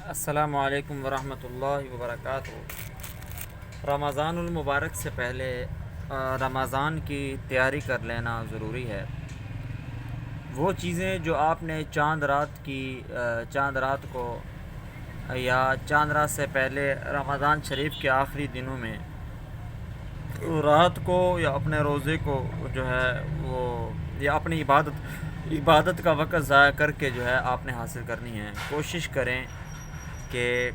السلام علیکم ورحمۃ اللہ وبرکاتہ۔ رمضان المبارک سے پہلے رمضان کی تیاری کر لینا ضروری ہے۔ وہ چیزیں جو آپ نے چاند رات کو یا چاند رات سے پہلے رمضان شریف کے آخری دنوں میں رات کو یا اپنے روزے کو جو ہے وہ یا اپنی عبادت کا وقت ضائع کر کے جو ہے آپ نے حاصل کرنی ہے، کوشش کریں کہ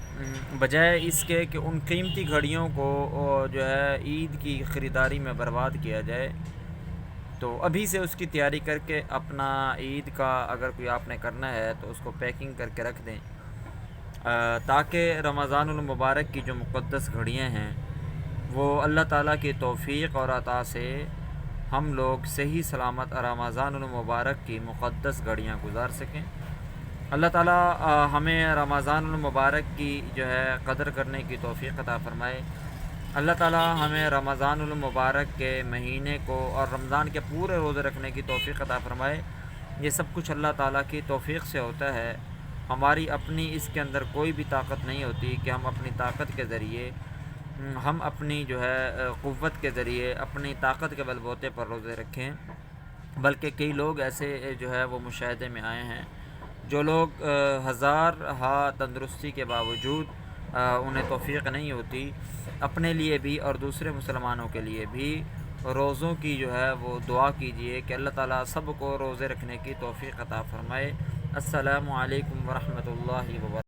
بجائے اس کے کہ ان قیمتی گھڑیوں کو جو ہے عید کی خریداری میں برباد کیا جائے، تو ابھی سے اس کی تیاری کر کے اپنا عید کا اگر کوئی آپ نے کرنا ہے تو اس کو پیکنگ کر کے رکھ دیں، تاکہ رمضان المبارک کی جو مقدس گھڑیاں ہیں وہ اللہ تعالیٰ کی توفیق اور عطا سے ہم لوگ صحیح سلامت رمضان المبارک کی مقدس گھڑیاں گزار سکیں۔ اللہ تعالیٰ ہمیں رمضان المبارک کی جو ہے قدر کرنے کی توفیق عطا فرمائے۔ اللہ تعالیٰ ہمیں رمضان المبارک کے مہینے کو اور رمضان کے پورے روزے رکھنے کی توفیق عطا فرمائے۔ یہ سب کچھ اللہ تعالیٰ کی توفیق سے ہوتا ہے، ہماری اپنی اس کے اندر کوئی بھی طاقت نہیں ہوتی کہ ہم اپنی طاقت کے ذریعے ہم اپنی جو ہے قوت کے ذریعے اپنی طاقت کے بل بوتے پر روزے رکھیں، بلکہ کئی لوگ ایسے جو ہے وہ مشاہدے میں آئے ہیں جو لوگ ہزار تندرستی کے باوجود انہیں توفیق نہیں ہوتی، اپنے لیے بھی اور دوسرے مسلمانوں کے لیے بھی روزوں کی جو ہے وہ دعا کیجئے کہ اللہ تعالیٰ سب کو روزے رکھنے کی توفیق عطا فرمائے۔ السلام علیکم ورحمۃ اللہ وبرکاتہ۔